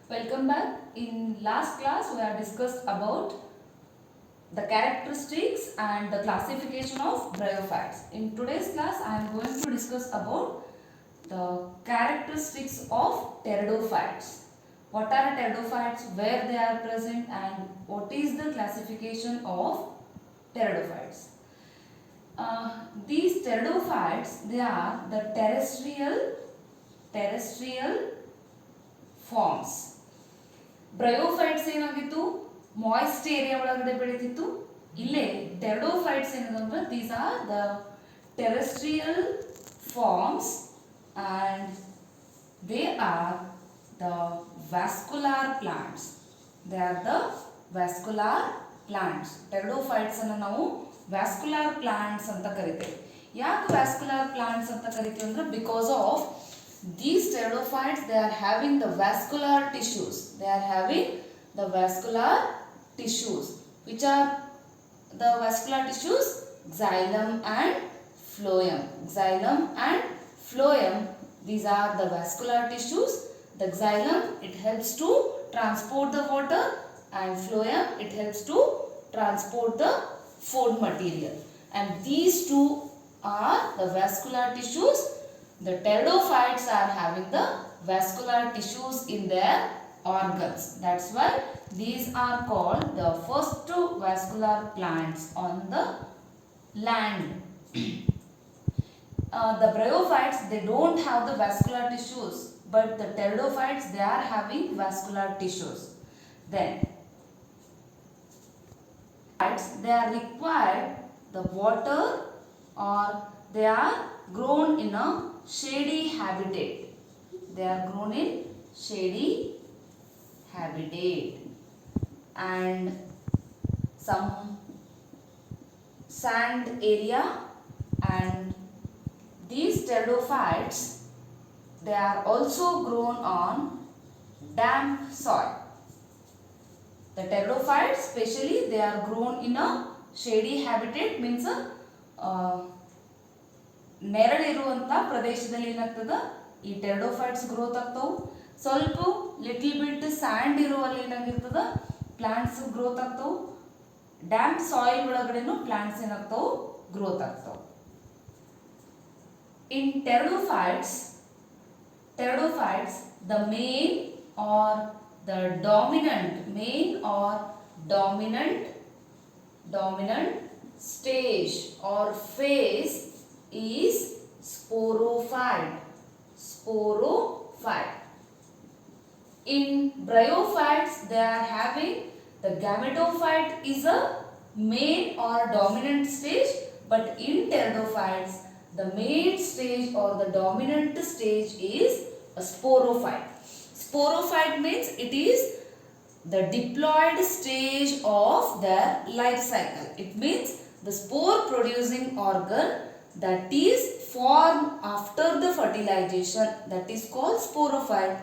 Welcome back. In last class we have discussed about the characteristics and the classification of bryophytes. In today's class I am going to discuss about the characteristics of pteridophytes. What are pteridophytes, where they are present and what is the classification of pteridophytes. These pteridophytes, they are the terrestrial forms. Bryophytes ಏನಾಗಿತ್ತು moist area ಒಳಗಡೆ ಬೆಳೀತಿತ್ತು. ಇಲ್ಲೇ pteridophytes ಏನಂದ್ರೆ these are the terrestrial forms and they are the vascular plants. They are the vascular plants. Pteridophytes ಅನ್ನು ನಾವು vascular plants ಅಂತ ಕರಿತೇವೆ. ಯಾಕೆ ವ್ಯಾಸ್ಕುಲಾರ್ ಪ್ಲಾಂಟ್ಸ್ ಅಂತ ಕರಿತೀವಿ ಅಂದ್ರೆ because of these pteridophytes, they are having the vascular tissues. They are having the vascular tissues. Which are the vascular tissues? Xylem and phloem. Xylem and phloem, these are the vascular tissues. The xylem, it helps to transport the water, and phloem, it helps to transport the food material. And these two are the vascular tissues. The pteridophytes are having the vascular tissues in their organs. That's why these are called the first vascular plants on the land. The bryophytes, they don't have the vascular tissues, but the pteridophytes, they are having vascular tissues. Then they are required the water, or they are grown in a shady habitat. They are grown in shady habitat and some sand area. And these pteridophytes, they are also grown on damp soil. The pteridophytes especially, they are grown in a shady habitat, means ನೆರಳಿರುವಂಥ ಪ್ರದೇಶದಲ್ಲಿ ಏನಾಗ್ತದೆ ಈ pteridophytes growth ಆಗ್ತಾವೆ. ಸ್ವಲ್ಪ little bit sand ಇರುವಲ್ಲಿ ಏನಾಗಿರ್ತದೆ plants growth ಆಗ್ತಾವೆ. Damp soil ಒಳಗಡೆನೂ plants ಏನಾಗ್ತಾವೆ ಗ್ರೋತ್ ಆಗ್ತಾವೆ. In pteridophytes the main are the dominant stage or phase is sporophyte. In bryophytes, they are having the gametophyte is a main or dominant stage, but in pteridophytes, the main stage or the dominant stage is a sporophyte. Sporophyte means it is the diploid stage of their life cycle. It means the spore producing organ that is formed after the fertilization, that is called sporophyte.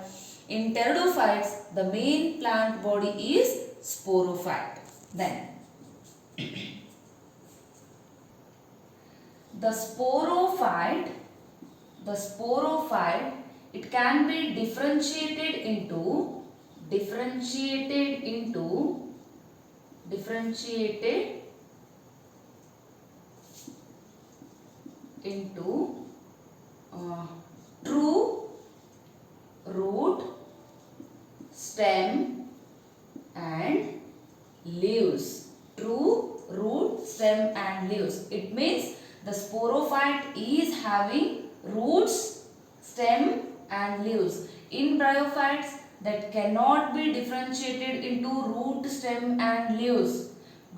In pteridophytes, the main plant body is sporophyte. Then the sporophyte, it can be differentiated into true root, stem and leaves. True root, stem and leaves. It means the sporophyte is having roots, stem and leaves. In bryophytes, that cannot be differentiated into root, stem and leaves.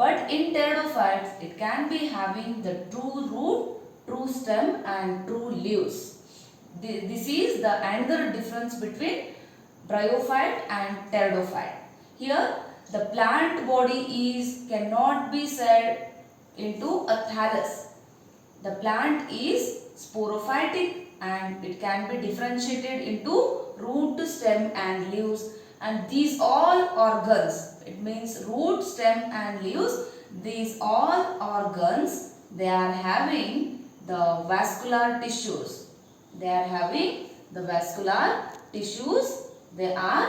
But in pteridophytes, it can be having the true root, true stem and true leaves. This is the another difference between bryophyte and pteridophyte. Here the plant body cannot be said into a thallus. The plant is sporophytic and it can be differentiated into root, stem and leaves. And these all organs, it means root, stem and leaves, these all organs, they are having the vascular tissues. They are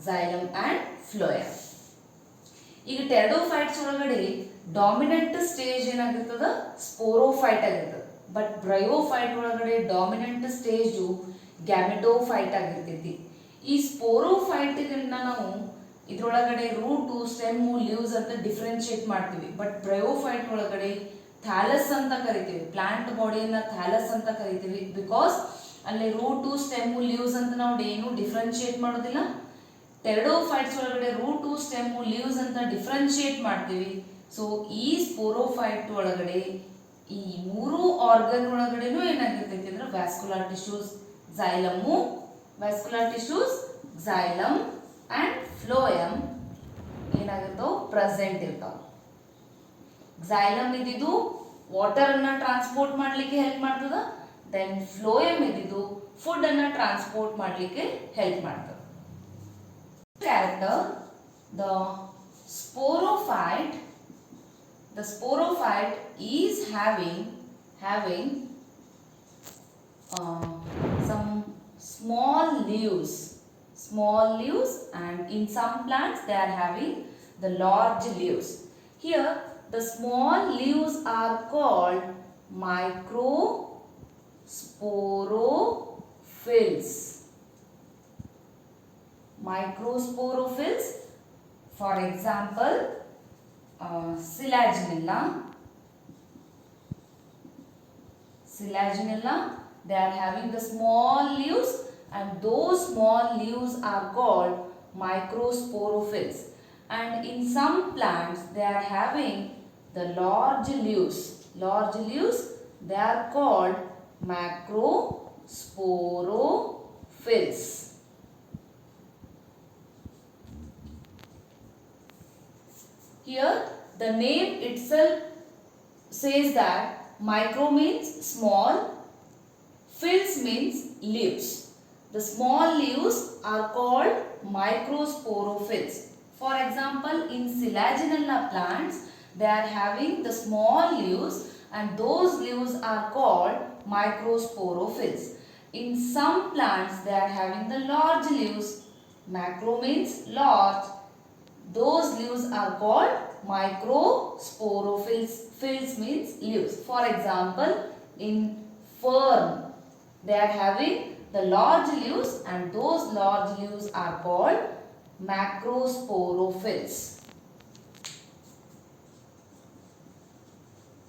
xylem and phloem. ಈಗ pteridophytes ಒಳಗಡೆ dominant stage ಏನಾಗಿರ್ತದ sporophyte ಆಗಿರ್ತದೆ. But bryophyte ಒಳಗಡೆ dominant stage gametophyte ಆಗಿರ್ತೈತಿ. ಈ ಸ್ಪೋರೋಫೈಟ್ಗಳನ್ನ ನಾವು ಇದ್ರೊಳಗಡೆ route stem leaves ಅಂತ ಡಿಫ್ರೆನ್ಶಿಯೇಟ್ ಮಾಡ್ತೀವಿ. ಬಟ್ ಬ್ರಯೋಫೈಟ್ ಒಳಗಡೆ ಥ್ಯಾಲಸ್ ಅಂತ ಕರಿತೀವಿ. ಪ್ಲಾಂಟ್ ಬಾಡಿಯನ್ನ ಥ್ಯಾಲಸ್ ಅಂತ ಕರಿತೀವಿ. ಬಿಕಾಸ್ ಅಲ್ಲಿ ರೂಟು ಸ್ಟೆಮ್ಮು ಲೀವ್ಸ್ ಅಂತ ನಾವು ಏನು ಡಿಫ್ರೆನ್ಶಿಯೇಟ್ ಮಾಡೋದಿಲ್ಲ. ಟೆರಡೋಫೈಟ್ಸ್ ಒಳಗಡೆ ರೂಟು ಸ್ಟೆಮ್ಮು ಲೀವ್ಸ್ ಅಂತ ಡಿಫ್ರೆನ್ಶಿಯೇಟ್ ಮಾಡ್ತೀವಿ. ಸೊ ಈ ಸ್ಪೋರೋಫೈಟ್ ಒಳಗಡೆ ಈ ಮೂರು ಆರ್ಗನ್ ಒಳಗಡೆನೂ ಏನಾಗಿರ್ತೈತಿ ಅಂದ್ರೆ vascular tissues, xylem, vascular tissues, xylem and phloem ಏನಾಗಿರ್ತಾವ ಪ್ರೆಸೆಂಟ್ ಇರ್ತಾವ. xylem ಇದ್ದಿದ್ದು ವಾಟರ್ ಅನ್ನ ಟ್ರಾನ್ಸ್ಪೋರ್ಟ್ ಮಾಡಲಿಕ್ಕೆ ಹೆಲ್ಪ್ ಮಾಡ್ತದ. ದೆನ್ phloem ಇದ್ದಿದ್ದು ಫುಡ್ ಅನ್ನ ಟ್ರಾನ್ಸ್ಪೋರ್ಟ್ ಮಾಡಲಿಕ್ಕೆ ಹೆಲ್ಪ್ ಮಾಡ್ತದ. Character the sporophyte is having some small leaves, and in some plants they are having the large leaves. Here the small leaves are called microsporophylls. For example, Selaginella, they are having the small leaves, and those small leaves are called microsporophylls. And in some plants they are having the large leaves, they are called macrosporophylls. Here the name itself says that micro means small, phylls means leaves. The small leaves are called microsporophylls. For example, in Selaginella plants they are having the small leaves, and those leaves are called microsporophylls. In some plants they are having the large leaves. Macro means large. Those leaves are called microsporophylls. Phylls means leaves. For example, in fern they are having the large leaves, and those large leaves are called macrosporophylls.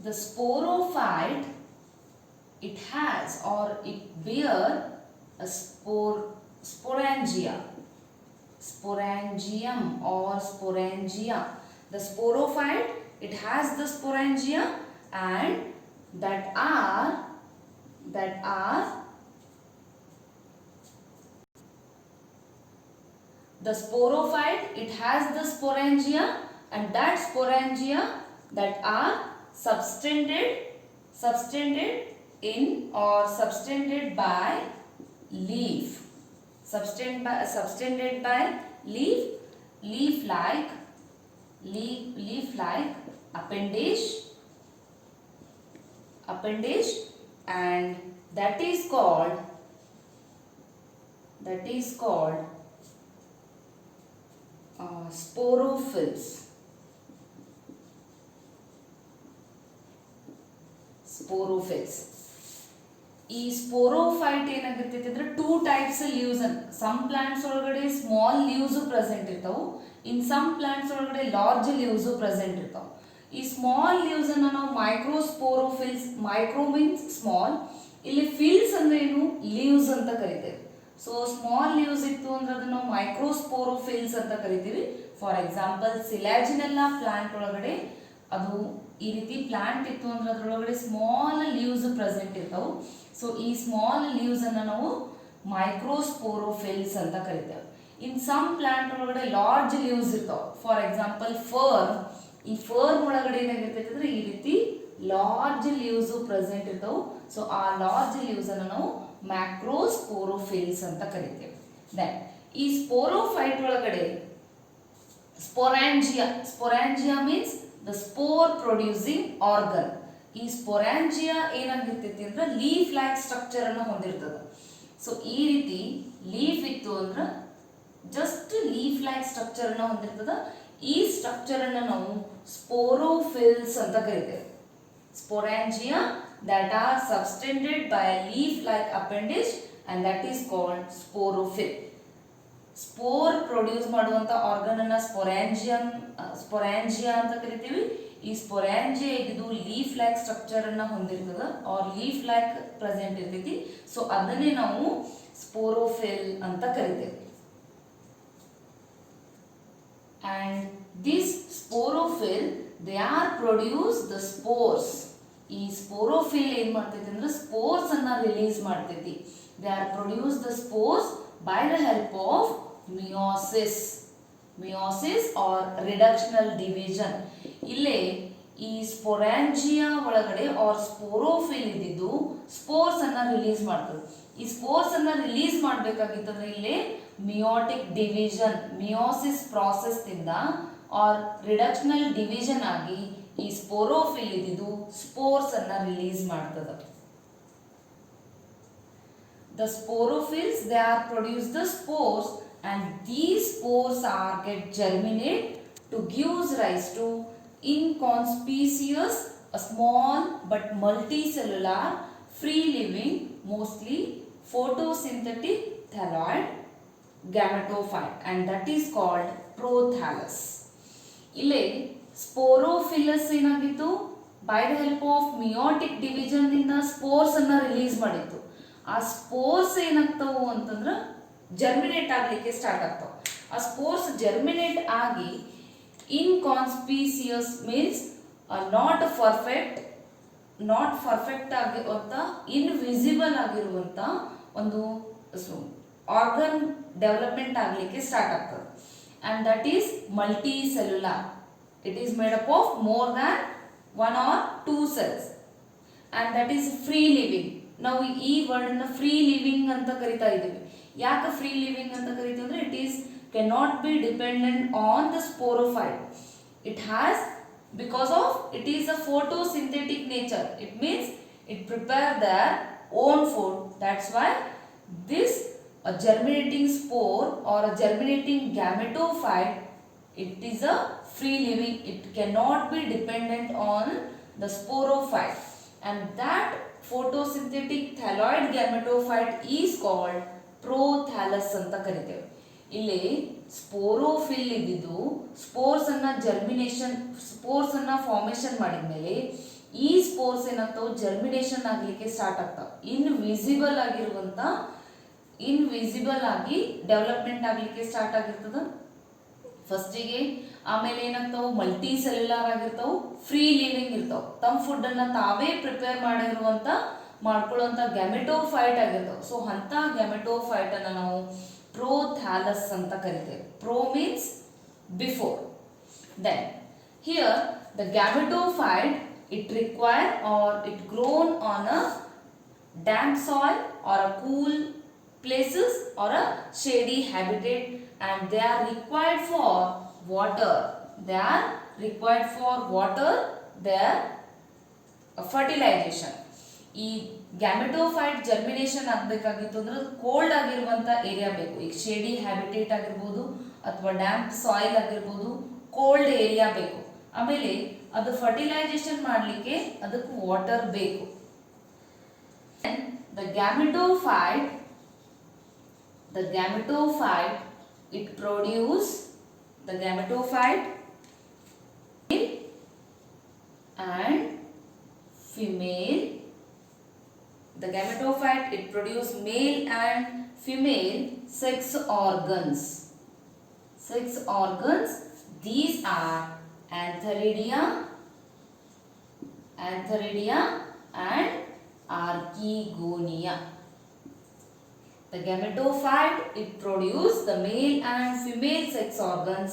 The sporophyte, it has or it bear a sporangia, sporangium or sporangia. The sporophyte, it has the sporangia, and that are the sporophyte, it has the sporangia, and that sporangia that are subtended in or subtended by leaf, subtended by leaf like appendage, and that is called sporophylls. ಈ sporophyte ಏನಾಗಿರ್ತೈತಿ ಅಂದ್ರೆ two types leaves. Some plants ಒಳಗಡೆ small leaves present ಇರ್ತಾವು. In some plants ಒಳಗಡೆ large leaves present ಇರ್ತಾವೆ. ಈ small leaves ಅನ್ನ ನಾವು ಮೈಕ್ರೋಸ್ಪೋರೋಫಿಲ್ಸ್, ಮೈಕ್ರೋ ಮೀನ್ಸ್ ಸ್ಮಾಲ್, ಇಲ್ಲಿ ಫಿಲ್ಸ್ ಅಂದ್ರೆ ಏನು ಲೀವ್ಸ್ ಅಂತ ಕರಿತೇವೆ. ಸೊ ಸ್ಮಾಲ್ ಲೀವ್ಸ್ ಇತ್ತು ಅಂದ್ರೆ ಅದನ್ನ ನಾವು ಮೈಕ್ರೋಸ್ಪೋರೋಫಿಲ್ಸ್ ಅಂತ ಕರಿತೀವಿ. ಫಾರ್ ಎಕ್ಸಾಂಪಲ್ ಸಿಲಾಜಿನೆಲ್ಲಾ ಪ್ಲಾಂಟ್ ಒಳಗಡೆ ಅದು ಈ ರೀತಿ ಪ್ಲಾಂಟ್ ಇತ್ತು ಅಂದ್ರೆ ಅದರೊಳಗಡೆ ಸ್ಮಾಲ್ ಲೀವ್ಸ್ ಪ್ರೆಸೆಂಟ್ ಇರ್ತಾವೆ. ಸೊ ಈ ಸ್ಮಾಲ್ ಲೀವ್ಸ್ ಅನ್ನ ನಾವು ಮೈಕ್ರೋಸ್ಪೋರೋಫಿಲ್ಸ್ ಅಂತ ಕರಿತೇವೆ. ಇನ್ ಸಮ್ ಪ್ಲಾಂಟ್ ಒಳಗಡೆ ಲಾರ್ಜ್ ಲೀವ್ಸ್ ಇರ್ತಾವೆ. ಫಾರ್ ಎಕ್ಸಾಂಪಲ್ ಫರ್ನ್, ಈ ಫರ್ನ್ ಒಳಗಡೆ ಏನಾಗಿರ್ತೈತೆ ಅಂದ್ರೆ ಈ ರೀತಿ ಲಾರ್ಜ್ ಲೀವ್ಸ್ ಪ್ರೆಸೆಂಟ್ ಇರ್ತಾವೆ. ಸೊ ಆ ಲಾರ್ಜ್ ಲೀವ್ಸ್ ಅನ್ನು ನಾವು ಮ್ಯಾಕ್ರೋಸ್ಪೋರೋಫಿಲ್ಸ್ ಅಂತ ಕರಿತೇವೆ. ದೆನ್ ಈ ಸ್ಪೋರೋಫೈಟ್ ಒಳಗಡೆ sporangia means the spore producing organ. ಈ ಸ್ಪೊರಾಂಜಿಯಾ ಏನಾಗಿರ್ತೈತಿ ಅಂದ್ರೆ ಲೀಫ್ ಲೈಕ್ ಸ್ಟ್ರಕ್ಚರ್ ಅನ್ನು ಹೊಂದಿರ್ತದೆ. ಸೊ ಈ ರೀತಿ ಲೀಫ್ ಇತ್ತು ಅಂದ್ರೆ ಜಸ್ಟ್ ಲೀಫ್ ಲೈಕ್ ಸ್ಟ್ರಕ್ಚರ್ ಅನ್ನ ಹೊಂದಿರ್ತದ. ಈ ಸ್ಟ್ರಕ್ಚರ್ ಅನ್ನ ನಾವು ಸ್ಪೋರೋಫಿಲ್ಸ್ ಅಂತ ಕರಿತೇವೆ. Sporangia that are subtended by a leaf-like appendage and that is called sporophyll. Spore produce ಮಾಡುವಂತ ಆರ್ಗನ್ ಅನ್ನ ಸ್ಪೊರಾಂಜಿಯಾ ಅಂತ ಕರಿತೀವಿ. ಈ ಸ್ಪೊರಾಂಜಿಯಾ ಇದು ಲೀಫ್ ಲೈಕ್ ಸ್ಟ್ರಕ್ಚರ್ ಅನ್ನ ಹೊಂದಿರ್ತದ ಆರ್ ಲೀಫ್ ಲೈಕ್ ಪ್ರೆಸೆಂಟ್ ಇರ್ತೈತಿ. ಸೊ ಅದನ್ನೇ ನಾವು ಸ್ಪೋರೋಫಿಲ್ ಅಂತ ಕರಿತೇವೆ. And this sporophyll they are produce the spores. ಈ ಸ್ಪೋರೋಫಿಲ್ ಏನ್ ಮಾಡ್ತೈತಿ ಅಂದ್ರೆ ಸ್ಪೋರ್ಸ್ ಅನ್ನ ರಿಲೀಸ್ ಮಾಡ್ತೈತಿ. They are produce the spores by the help of meiosis or reductional division. ಇಲ್ಲೇ ಈ ಸ್ಪೊರಾಂಜಿಯಾ ಒಳಗಡೆ ಆರ್ ಸ್ಪೋರೋಫಿಲ್ ಇದ್ದಿದ್ದು ಸ್ಪೋರ್ಸ್ ಅನ್ನ ರಿಲೀಸ್ ಮಾಡ್ತದೆ. ಈ ಸ್ಪೋರ್ಸ್ ಅನ್ನ ರಿಲೀಸ್ ಮಾಡ್ಬೇಕಾಗಿತ್ತಂದ್ರೆ ಇಲ್ಲಿ ಮಿಯೋಟಿಕ್ ಡಿವಿಷನ್ ಮಿಯೋಸಿಸ್ ಪ್ರಾಸೆಸ್ ಇಂದ ಆರ್ ರಿಡಕ್ಷನಲ್ ಡಿವಿಷನ್ ಆಗಿ ಈ ಸ್ಪೋರೋಫಿಲ್ ಇದ್ದಿದ್ದು ಸ್ಪೋರ್ಸ್ ಅನ್ನ ರಿಲೀಸ್ ಮಾಡ್ತದ. The sporophills they are produce the spores and these spores are get germinate to gives rise to inconspicuous a small but multicellular free living mostly photosynthetic thalloid gametophyte and that is called prothallus. ಇಲ್ಲಿ ಸ್ಪೋರೋಫಿಲಸ್ ಏನಾಗಿತ್ತು by the help of meiotic division ಇಂದ spores ಅನ್ನ release ಮಾಡಿತ್ತು. ಆ spores ಏನಾಗ್ತಾವು ಅಂತಂದ್ರೆ germinate ಆಗ್ಲಿಕ್ಕೆ start ಆಗ್ತಾವ. ಆ ಸ್ಪೋರ್ಸ್ ಜರ್ಮಿನೇಟ್ ಆಗಿ ಇನ್ಕಾನ್ಸ್ಪಿಸಿಯಸ್ ಮೀನ್ಸ್ ನಾಟ್ ಪರ್ಫೆಕ್ಟ್ ಆಗಿರುವಂತ ಇನ್ವಿಸಿಬಲ್ ಆಗಿರುವಂತ ಒಂದು ಆರ್ಗನ್ ಡೆವಲಪ್ಮೆಂಟ್ ಆಗ್ಲಿಕ್ಕೆ ಸ್ಟಾರ್ಟ್ ಆಗ್ತದೆ. And that is multi cellular. It is made up of more than 1 or 2 cells and that is free living. ನಾವು ಈ ವರ್ಡ್ ಅನ್ನ ಫ್ರೀ ಲಿವಿಂಗ್ ಅಂತ ಕರಿತಾ ಇದ್ದೀವಿ. ಯಾಕೆ ಫ್ರೀ ಲಿವಿಂಗ್ ಅಂತ ಕರಿತೀವಿ ಅಂದ್ರೆ it is cannot be dependent on the sporophyte. It has because of it is a photosynthetic nature. It means it prepare their own food. That's why this a germinating spore or a germinating gametophyte, it is a free living. It cannot be dependent on the sporophyte and that photosynthetic thalloid gametophyte is called prothallus ಅಂತ ಕರಿತೇವೆ. ಇಲ್ಲಿ ಸ್ಪೋರೋಫಿಲ್ ಇದ್ದಿದ್ದು spores ಅನ್ನ spores ಅನ್ನ formation ಮಾಡಿದ್ಮೇಲೆ ಈ spores ಏನಾಗ್ತಾವ germination ಆಗ್ಲಿಕ್ಕೆ start ಆಗ್ತಾವ. ಇನ್ವಿಸಿಬಲ್ ಆಗಿ ಡೆವಲಪ್ಮೆಂಟ್ ಆಗ್ಲಿಕ್ಕೆ ಸ್ಟಾರ್ಟ್ ಆಗಿರ್ತದ ಫಸ್ಟಿಗೆ. ಆಮೇಲೆ ಏನಾಗ್ತಾವ ಮಲ್ಟಿ ಸೆಲ್ಯುಲಾರ್ ಆಗಿರ್ತಾವ, ಫ್ರೀ ಲಿವಿಂಗ್ ಇರ್ತಾವ, ತಮ್ಮ ಫುಡ್ ಅನ್ನ ತಾವೇ ಪ್ರಿಪೇರ್ ಮಾಡ್ಕೊಳ್ಳುವಂತ ಗ್ಯಾಮೆಟೋಫೈಟ್ ಆಗಿರ್ತಾವ. ಸೊ ಅಂತ ಗ್ಯಾಮೆಟೋಫೈಟ್ ಅನ್ನ ನಾವು prothallus ಅಂತ ಕರಿತೇವೆ. Pro means before. Then here the gametophyte it require or it grown on a damp soil or a cool places or a shady habitat and they are required for water. They are required for water, their fertilization. ಈ gametophyte germination ಆಗಬೇಕಾಗಿತ್ತು ಅಂದ್ರೆ cold ಆಗಿರುವಂತ area ಬೇಕು. ಈಗ shady habitat ಆಗಿರ್ಬೋದು ಅಥವಾ damp soil ಆಗಿರ್ಬೋದು, cold area ಬೇಕು. ಆಮೇಲೆ ಅದು ಫರ್ಟಿಲೈಸೇಷನ್ ಮಾಡಲಿಕ್ಕೆ ಅದಕ್ಕೆ ವಾಟರ್ ಬೇಕು. The gametophyte it produce the gametophyte and female. The gametophyte it produce male and female sex organs. These are antheridia and archegonia. The gametophyte it produce the male and female sex organs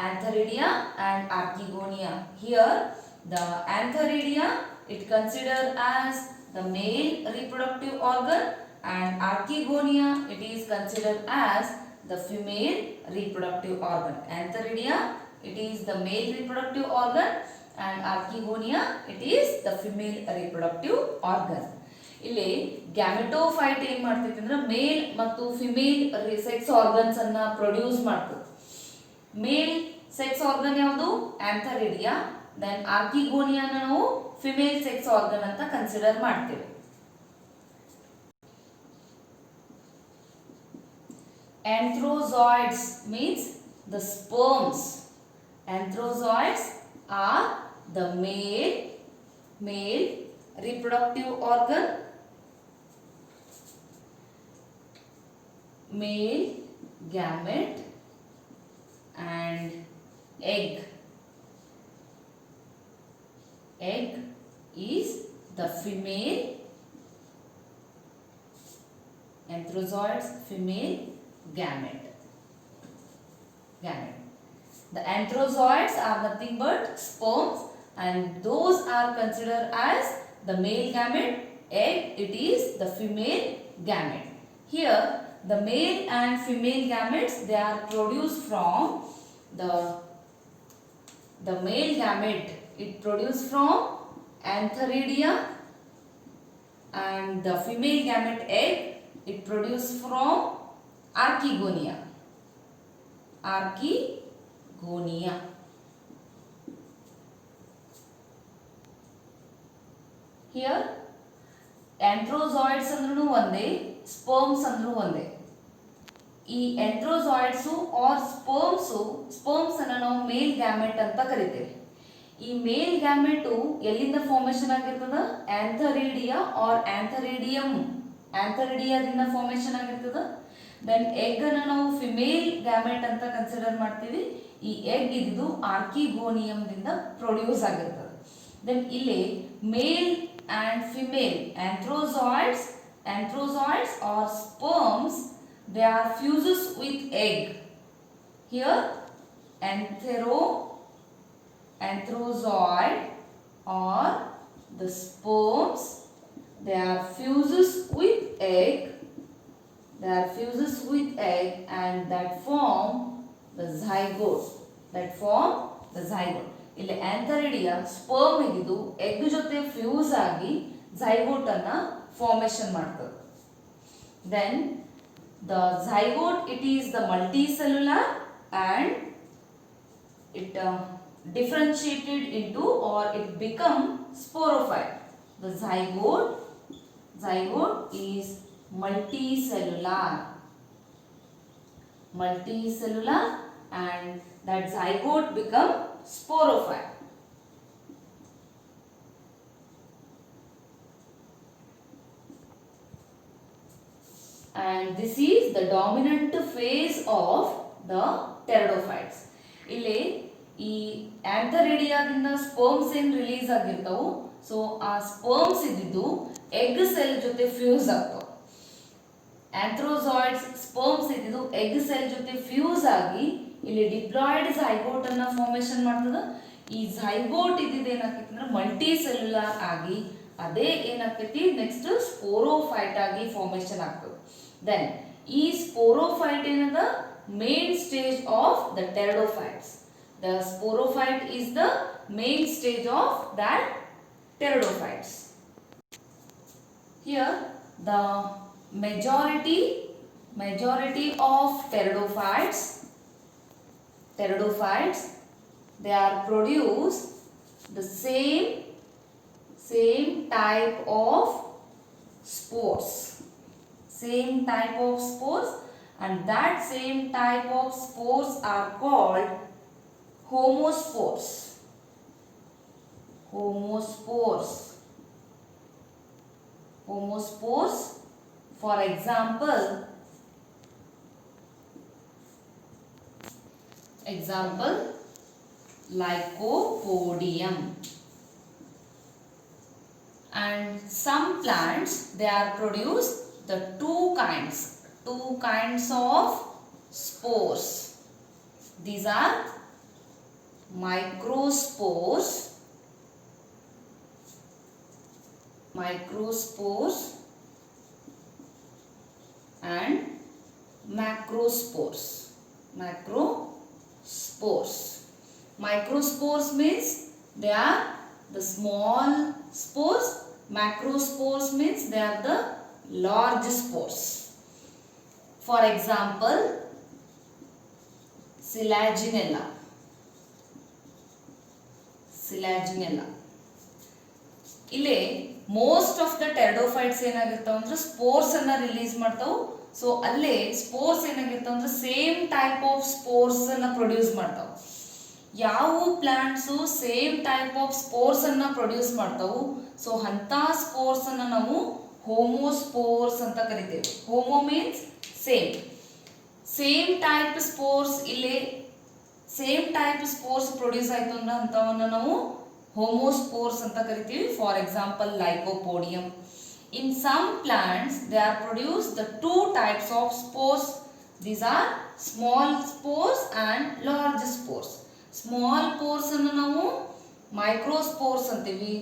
antheridia and archegonia. Here the antheridia it considered as the male reproductive organ and archegonia it is considered as the female reproductive organ. Antheridia it is the male reproductive organ and archegonia it is the female reproductive organ. ಇಲ್ಲಿ gametophyte ಏನ್ ಮಾಡ್ತೈತಿ ಅಂದ್ರೆ ಮೇಲ್ ಮತ್ತು female sex organs ಅನ್ನ produce ಮಾಡ್ತದೆ. ಮೇಲ್ sex organ ಯಾವುದು ಆಂಥರಿಡಿಯಾ, then ಆರ್ಕಿಗೋನಿಯಾನ ನಾವು female sex organ ಅಂತ ಕನ್ಸಿಡರ್ ಮಾಡ್ತೇವೆ. Anthrozoids means the sperms. Anthrozoids are the male reproductive organ, male gamete and egg. Egg is the female. Anthrozoids female gamete. The anthrozoids are nothing but sperms, and those are considered as the male gamete. Egg, it is the female gamete. Here the male and female gametes, they are produced from the male gamete, it produced from antheridia, and the female gamete egg, it produced from archegonia. Here anthrozoids ಅಂದ್ರೂ ಒಂದೇ, sperms ಅಂದ್ರೂ ಒಂದೇ. ಈ ಎಂಥ್ರೋಜಾಯ್ಡ್ಸ್ R sperms ಅನ್ನ ನಾವು ಮೇಲ್ gamete ಅಂತ ಕರಿತೇವೆ. ಈ ಮೇಲ್ ಗ್ಯಾಮೆಟು ಎಲ್ಲಿಂದ ಫಾರ್ಮೇಶನ್ ಆಗಿರ್ತದ, ಆಂಥರಿಡಿಯಾ ಆರ್ ಆಂಥರಿಡಿಯಾದಿಂದ ಫಾರ್ಮೇಶನ್ ಆಗಿರ್ತದ. ದೆನ್ ಎಗ್ ಅನ್ನ ನಾವು ಫಿಮೇಲ್ ಗ್ಯಾಮೆಟ್ ಅಂತ ಕನ್ಸಿಡರ್ ಮಾಡ್ತೀವಿ. ಈ ಎಗ್ ಇದು ಆರ್ಕಿಗೋನಿಯಂದಿಂದ ಪ್ರೊಡ್ಯೂಸ್ ಆಗಿರ್ತದೆ. ದೆನ್ ಇಲ್ಲಿ ಮೇಲ್ and female anthrozoids or sperms, they are fuses with egg. Here anthrozoid or the sperms, they are fuses with egg, and that form the zygote. ಇಲ್ಲಿ antheridia sperm ಇದ್ದು egg ಜೊತೆ fuse ಆಗಿ zygote ಅನ್ನ formation ಮಾಡ್ತದೆ. Then the zygote, it is the multicellular and it differentiated into or it become sporophyte. The zygote is multicellular and that zygote become sporophyte. And this is the dominant phase of the pteridophytes. ಇಲ್ಲಿ ಈ ಆಂಥರಿಡಿಯಾದಿಂದ sperms ಏನ್ release ಆಗಿರ್ತಾವು, so ಆ sperms ಇದ್ದಿದ್ದು egg cell ಜೊತೆ fuse ಆಗ್ತಾವ. ಆಂಥ್ರೋಜಾಯ್ಡ್ಸ್ sperms ಇದ್ದಿದ್ದು egg cell ಜೊತೆ fuse ಆಗಿ ಇಲ್ಲಿ ಡಿಪ್ಲಾಯ್ಡ್ ಝೈಗೋಟ್ ಅನ್ನ ಫಾರ್ಮೇಶನ್ ಮಾಡ್ತದ. ಈ ಝೈಗೋಟ್ ಇದ್ದಿದ್ದು ಏನಾಗ್ತೈತಿ ಅಂದ್ರೆ ಮಲ್ಟಿ ಸೆಲ್ಯುಲಾರ್ ಆಗಿ ಅದೇ ಏನಾಗ್ತೈತಿ ನೆಕ್ಸ್ಟ್ ಸ್ಪೋರೋಫೈಟ್ ಆಗಿ ಫಾರ್ಮೇಶನ್ ಆಗ್ತದೆ. ದೆನ್ ಈ ಸ್ಪೋರೋಫೈಟ್ ಏನದ main stage of the pteridophytes. The sporophyte is the main stage of that pteridophytes. Here the majority of pteridophytes, they are produce the same type of spores, and that same type of spores are called homospores. For example, Lycopodium. And some plants, they are produced the two kinds of spores. These are microspores and macrospores. Microspores means they are the small spores. Macrospores means they are the large spores. For example, Selaginella. Selaginella. ಇಲ್ಲಿ most of the pteridophytes ಏನಾಗಿರ್ತಾವ ಅಂದ್ರೆ spores ಅನ್ನ release ಮಾಡ್ತಾವ. So ಅಲ್ಲೇ spores ಏನಾಗಿರ್ತಾವ ಅಂದ್ರೆ same type of spores ಅನ್ನ produce ಮಾಡ್ತಾವ. ಯಾವ plants same type of spores ಅನ್ನ ಪ್ರೊಡ್ಯೂಸ್ ಮಾಡ್ತಾವು, ಸೊ ಅಂತ ಸ್ಪೋರ್ಸ್ ಅನ್ನ ನಾವು ಹೋಮೋಸ್ಪೋರ್ಸ್ ಅಂತ ಕರಿತೇವೆ. Homo means same. Same type spores ಇಲ್ಲಿ ಸೇಮ್ ಟೈಪ್ ಸ್ಪೋರ್ಸ್ ಪ್ರೊಡ್ಯೂಸ್ ಆಯ್ತು ಅಂದ್ರೆ ಅಂತವನ್ನ ನಾವು ಹೋಮೋಸ್ಪೋರ್ಸ್ ಅಂತ ಕರಿತೀವಿ. For example Lycopodium. In some plants they are produced the two types of spores. These are small spores and large spores. Small spores ಅನ್ನು ನಾವು ಮೈಕ್ರೋಸ್ಪೋರ್ಸ್ ಅಂತೀವಿ,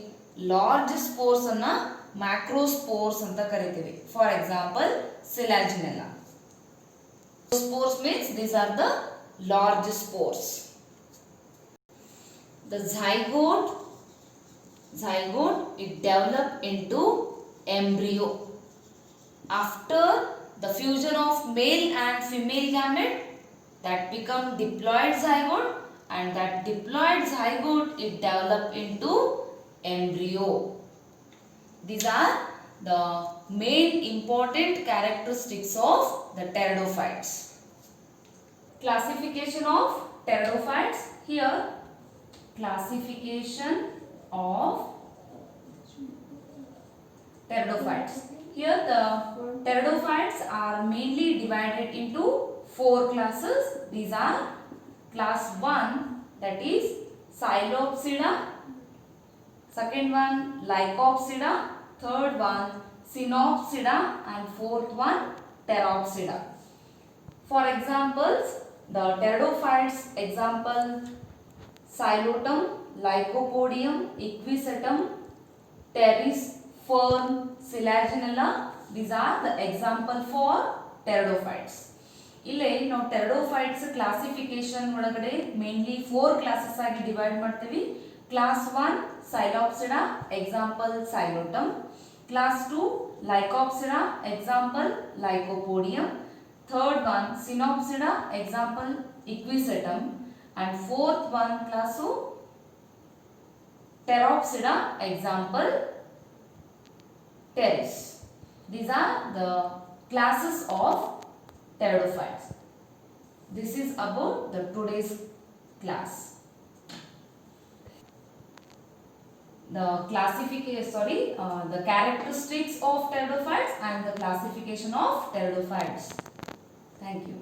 large spores ಅನ್ನ ಮ್ಯಾಕ್ರೋಸ್ಪೋರ್ಸ್ ಅಂತ ಕರಿತೀವಿ. For example Selaginella. Spores means these are the large spores. The zygote it develop into embryo after the fusion of male and female gamete, that become diploid zygote, and that diploid zygote it develop into embryo. These are the main important characteristics of the pteridophytes. Classification of pteridophytes. Here classification of pteridophytes. Here the pteridophytes are mainly divided into 4 classes. These are class 1, that is Psilopsida, second one Lycopsida, third one Synopsida, and fourth one Pteropsida. For examples, the pteridophytes example Xylotum, Lycopodium, Equisetum, Pteris, Fern, Selaginella. These are the example for pteridophytes. ಇಲ್ಲಿ ನಾವು pteridophytes classification ಒಳಗಡೆ mainly 4 classes ಆಗಿ divide ಮಾಡ್ತೀವಿ. Class 1 Psilopsida, example Xylotum. Class 2 Lycopsida, example Lycopodium. Third one Synopsida, example Equisetum. And fourth one class Pteropsida, example Pteris. These are the classes of pteridophytes. This is about the today's class. The the characteristics of pteridophytes and the classification of pteridophytes. Thank you.